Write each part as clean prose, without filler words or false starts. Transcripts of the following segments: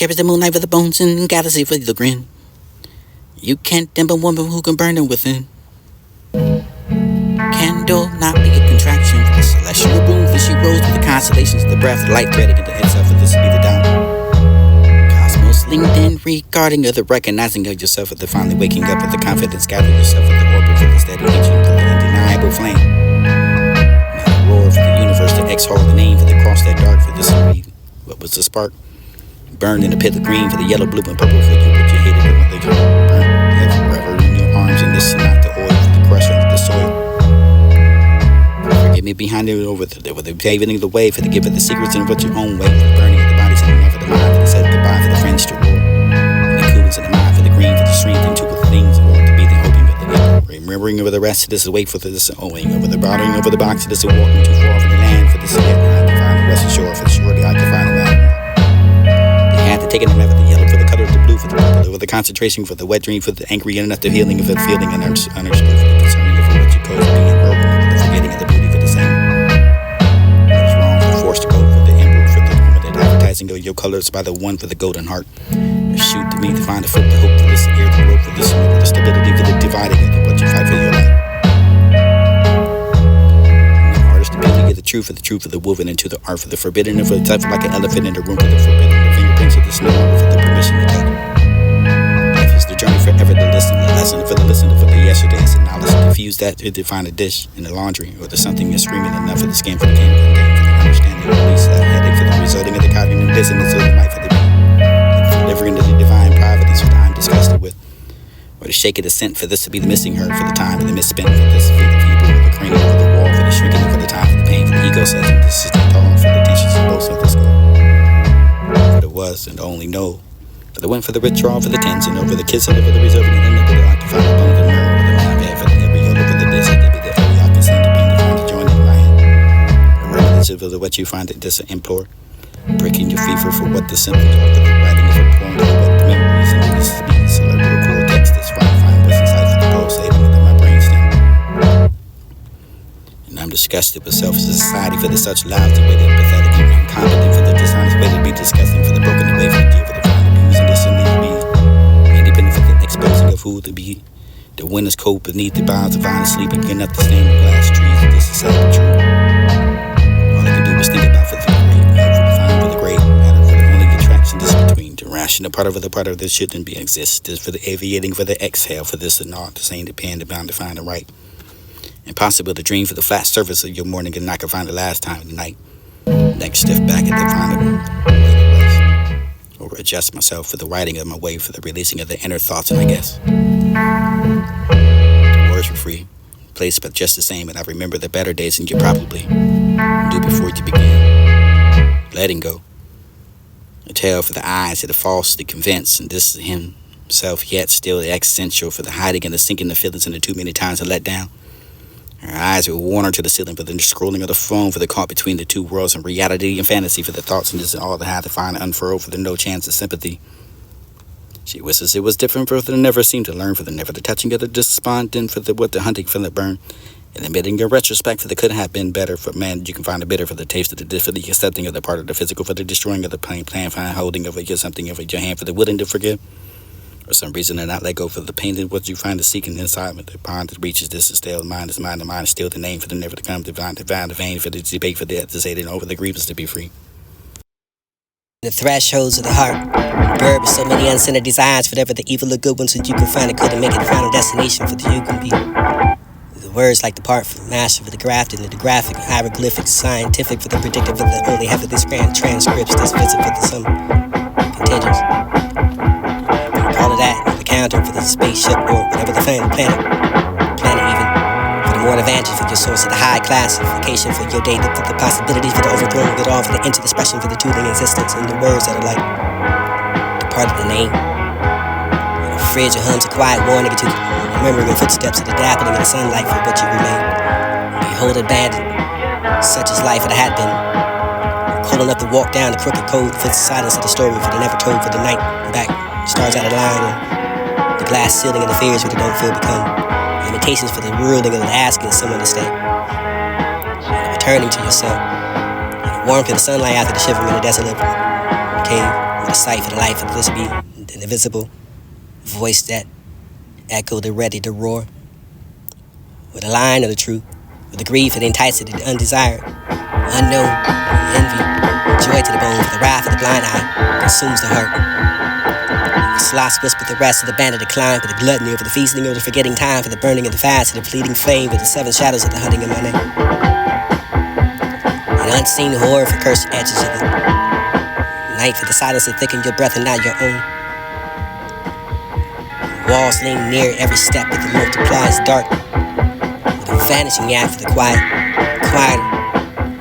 Carries the moonlight for the bones and galaxy for the grin. You can't dim a woman who can burn them within. Candle not be a contraction for the celestial room, for she rose with the constellations of the breath, the light threading into itself, for this to be the down. Cosmos linked in, regarding of the recognizing of yourself, for the finally waking up with the confidence, gathering yourself for the orbit, for the steady aging of the undeniable flame. Now the roar for the universe to exhale the name, for the cross that dark, for this to read. What was the spark? Burned in the pit of green, for the yellow, blue, and purple, for you, but you hated it when they burned forever in your arms, and this is not the oil for the crush under the soil. Forget me behind it over the paving the way, for the give of the secrets and what your own way, for the burning of the bodies and never the mind, for the said goodbye, for the friends to roar, and the coolness of the mind, for the green, for the strength and two of the things, and want to be the hoping of the labor. Remembering over the rest of this, wait for this owing, over the bottling, over the box, this walking too far for the land, for this yet I can find the western shore, for the surety I can find the land. Taking them ever the yellow for the color of the blue for the purple, for the concentration for the wet dream, for the angry and enough the healing of the feeling and understood for the concerning of what you call being urban, for the forgetting of the beauty for the same. What is wrong for the force to go for the emperor for the moment that advertising of your colors by the one for the golden heart. Shoot to me to find a foot the hope for this air the rope for this for the stability for the dividing of the what you fight for your life. And the artist the beauty of the truth of the woven into the art for the forbidden and for the type of like an elephant in the room for the forbidden. Of the snow for the permission to touch. Life is the journey forever to listen, the lesson for the listener for the yesterdays and knowledge to diffuse that to define a dish in the laundry or the something that's screaming enough for the skin for the game contained for the understanding release that headache for the resulting of the cognitive dissonance of the might for the beat and for delivering to the divine providence for the I'm disgusted with or the shake of the scent for this to be the missing hurt for the time and the misspent for this to be the people for the cranium for the wall for the shrinking for the time for the pain for the ego says and this is the tall for the tensions of both of the school. Was and only know for the went for the withdrawal for the tens and over the kiss and over the reserving and over the occupied bone of the mirror over the map for the every yoga for the this and be the every opposite to being defined to join in my hand. Remember this of the what you find it this implore breaking your fever for what the simple talk of the writing of a poem for what the memories and this to be cerebral cortex this find what's inside for the pulsating within my brainstem. And I'm disgusted with self as a society for the such lousy way that pathetic and incompetent for the dishonest way to be disgusting for the broken away for the deal for the fine abuse and this and need to be independent for the exposing of who to be the winter's cold beneath the boughs of vine sleeping getting up the stained glass trees and this is sad but true. All I can do is think about for the great for the fine for the great matter for the only attraction this between the rational part of this shouldn't be exist this for the aviating for the exhale for this and not the same depend bound to find the right. Impossible to dream for the flat surface of your morning and I can find the last time of the night. Next step back at the final or adjust myself for the writing of my way for the releasing of the inner thoughts and I guess the words were free, placed but just the same and I remember the better days and you probably do before you begin. Letting go. A tale for the eyes that are falsely convinced and this is himself yet still the existential for the hiding and the sinking the feelings and the too many times I let down. Her eyes were worn her to the ceiling for the scrolling of the phone for the caught between the two worlds and reality and fantasy for the thoughts and this and all that had to find and unfurl for the no chance of sympathy. She wishes it was different for the never seemed to learn for the never the touching of the despondent for the what the hunting for the burn and admitting your retrospect for the could have been better for man you can find a bitter for the taste of the for the accepting of the part of the physical for the destroying of the pain plan find holding of it something of it your hand for the willing to forgive. For some reason to not let go for the pain that what you find is seeking inside with the bond that reaches this is still mind is mind, the mind is still the name for the never to come divine the vein for the debate for the deciding over the grievance to be free. The thresholds of the heart, bird with so many uncentered desires, whatever the evil or good ones that you can find it couldn't make it the final destination for the you can be. The words like the part for the master for the grafted and the graphic, hieroglyphics, scientific for the predictive for the only half of this grand transcripts this visit for the some contingents. All of that, the counter for the spaceship or whatever the planet even, for the more advantage for your source of the high classification for your data, for the possibilities for the overthrown of it all, for the into expression for the tooling existence and the words that are like the part of the name. And the fridge or hums a quiet warning to the remembering footsteps of the dappling in the sunlight for what you remain. Behold abandoned, such as life it had been. Cold enough to walk down the crooked code for the silence of the story for the never told for the night back. Stars out of line and the glass ceiling and the fears where they don't feel become limitations for the ruling of the asking someone to stay and returning to yourself and the warmth of the sunlight after the shivering in the desolate cave With a sight for the life of this be an invisible voice that echoed and ready to roar. With a line of the truth, with the greed for the enticed and the undesired, unknown, envy, joy to the bone, for the wrath of the blind eye consumes the heart. The sloths whisper the rest of the band of decline, for the gluttony over the feasting, over the forgetting time, for the burning of the fast, and the fleeting flame, for the seven shadows of the hunting of my name. An unseen horror for cursed edges of the night, for the silence that thicken your breath and not your own. Walls lean near every step, but the multiplies dark. With a vanishing act for the quiet,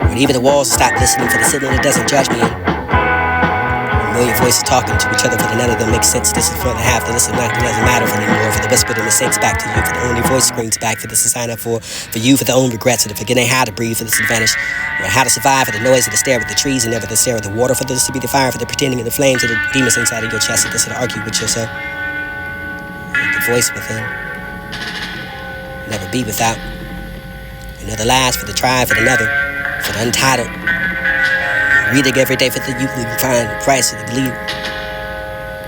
when even the walls stop listening for the signal that doesn't judge me. A million voices talking to each other, for none of them makes sense. This is for the half, that this is not, it doesn't matter anymore. For the whispered and mistakes back to you, for the only voice screams back, for this is sign up for you, for the own regrets, for the forgetting how to breathe, for this to vanish, or how to survive, for the noise of the stare of the trees and never the stare of the water, for this to be the fire, for the pretending of the flames of the demons inside of your chest, for this to argue with yourself. The voice within, never be without. Another last for the tribe, for another, for the untitled. Reading every day for the youth we can find Christ, for the glee.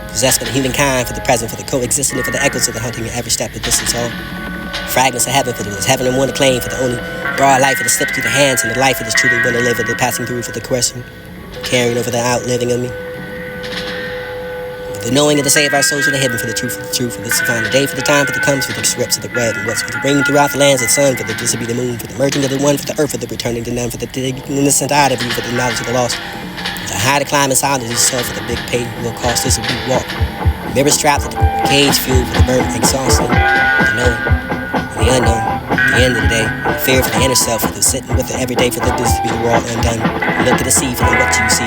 Possessed for the humankind, for the present, for the coexisting, and for the echoes of the hunting at every step of distance all. Fragments of heaven, for the heaven and one to claim, for the only broad life, for the slip through the hands, and the life that is truly one to live, for the passing through, for the question, carrying over the outliving of me. The knowing of the save our souls, for the hidden, for the truth, for this to find the day, for the time, for the comes, for the strips of the red and what's, for the ring throughout the lands of the sun, for the this to be the moon, for the merging of the one, for the earth, for the returning to none, for the innocent eye of you, for the knowledge of the lost, for the high to climb inside of yourself, for the big pay will cost this a big walk. Mirror strapped, for the cage fuel, for the burnt exhausting, for the knowing, for the unknown, at the end of the day, the fear for the inner self, for the sitting with the everyday, for the this to be the world undone. Look at the sea, for the what you see.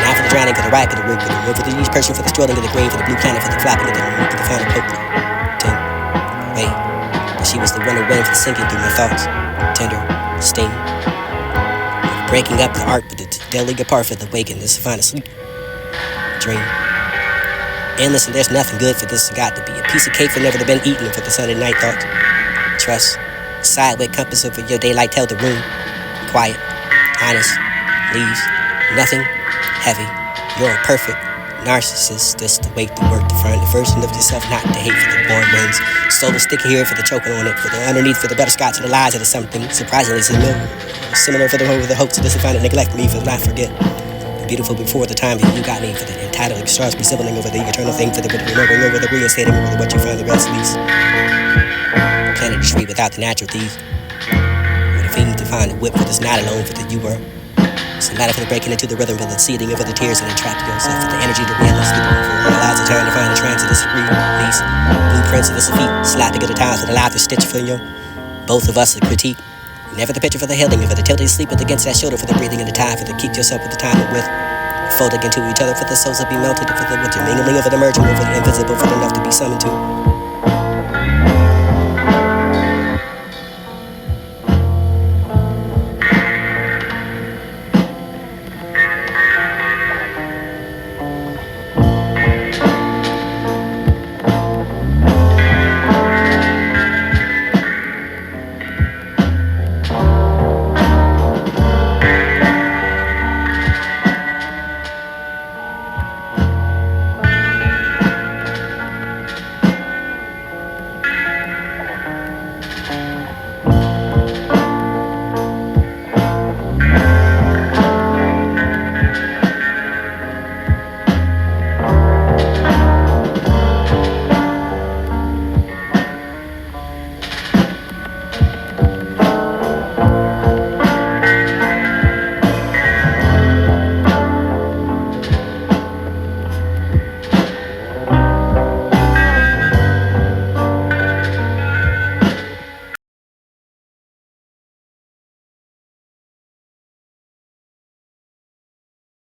Not for the drowning, for the ripe, for the root, for the wood, for the each person, for the strolling of the green, for the blue planet, for the flapping of the moon, for the final coat. Tim, wait, but she was the one who went for the sinking through my thoughts. Tender, sting, breaking up the art, but the deadly apart for the waking, this to find a sleep. Dream. Endless, and there's nothing good for this got to be. A piece of cake for never to been eaten, for the Sunday night thoughts. Trust, sideway compass over your daylight, tell the room. Quiet, honest, leaves, nothing. Heavy, you're a perfect narcissist. This the wait, the work, the front, the version of yourself, not the hate for the born winds. Soul stick here for the choking on it, for the underneath, for the better scotch and the lies that is something surprisingly similar for the hopes of this to find it, neglect me for the not forget. The beautiful before the time that you got me, for the entitled stars be sibling over the eternal thing, for the remembering over the reinstating over what you find the rest least. Planet the tree without the natural thief. With a fiend to find a whip for this not alone, for the you were. It's a matter for the breaking into the rhythm, for the seeding over the tears and the trap to yourself, for the energy to realistic, for the lives of turn to find the trance of this release, blueprints of this feet, slapping at the tiles for the laughter stitch for you. Both of us a critique, never the picture for the healing, for the tilting sleep against that shoulder, for the breathing and the time, for the keep yourself with the time and with, folding into each other, for the souls that be melted, for the winter mingling over the merging, over the invisible, for the enough to be summoned to.